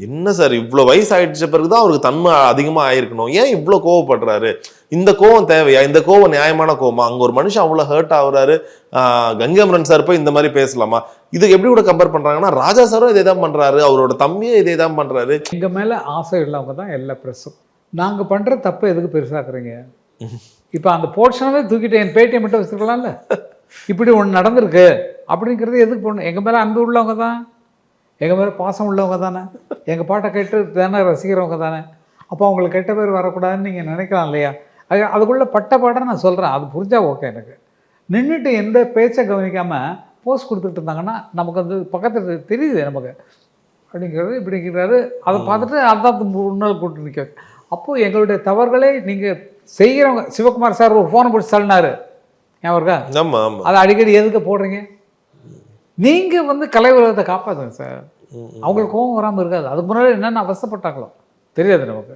என்ன சார் இவ்வளவு வயசு ஆயிடுச்ச பிறகுதான் அவருக்கு தன்மை அதிகமா ஆயிருக்கணும், ஏன் இவ்வளவு கோவப்படுறாரு, இந்த கோவம் தேவையா, இந்த கோவம் நியாயமான கோவமா, அங்க ஒரு மனுஷன் அவ்வளவு ஹர்ட் ஆகுறாரு, கங்காமரன் சார் போய் இந்த மாதிரி பேசலாமா? இது எப்படி கூட கம்பேர் பண்றாங்கன்னா ராஜா சாரும் இதே தான் பண்றாரு, அவரோட தம்பியும் இதே தான் பண்றாரு. எங்க மேல ஆசை உள்ளவங்க தான் எல்லா பிரஸும். நாங்க பண்ற தப்பு எதுக்கு பெருசாக்குறீங்க? இப்ப அந்த போர்ஷனவே தூக்கிட்டு என் பேட்டியை மட்டும் வச்சுருக்கலாம்ல. இப்படி ஒன்று நடந்திருக்கு அப்படிங்கிறது எதுக்கு போடணும்? எங்கள் மேலே அன்பு உள்ளவங்க தான், எங்கள் மேலே பாசம் உள்ளவங்க தானே, எங்கள் பாட்டை கேட்டு தானே ரசிக்கிறவங்க தானே. அப்போ அவங்களுக்கு கெட்ட பேர் வரக்கூடாதுன்னு நீங்கள் நினைக்கலாம் இல்லையா? அதுக்குள்ளே பட்ட பாட்டை நான் சொல்கிறேன், அது புரிஞ்சால் ஓகே. எனக்கு நின்றுட்டு எந்த பேச்சை கவனிக்காமல் போஸ்ட் கொடுத்துட்டு இருந்தாங்கன்னா நமக்கு வந்து பக்கத்தில் தெரியுது நமக்கு அப்படிங்கிறது இப்படிங்கிறாரு. அதை பார்த்துட்டு அதான் முன்னாள் கூட்டு நிற்க. அப்போது எங்களுடைய தவறுகளே நீங்கள் செய்கிறவங்க. சிவகுமார் சார் ஒரு ஃபோனை பிடிச்சி தள்ளினாரு, ஏன் இருக்கா? அதை அடிக்கடி எதுக்கு போடுறீங்க? நீங்கள் வந்து கலை உலகத்தை காப்பாற்றுங்க சார். அவங்களுக்கு கோபம் வராமல் இருக்காது. அதுக்கு முன்னாடி என்னென்ன அவசப்பட்டாங்களோ தெரியாது நமக்கு.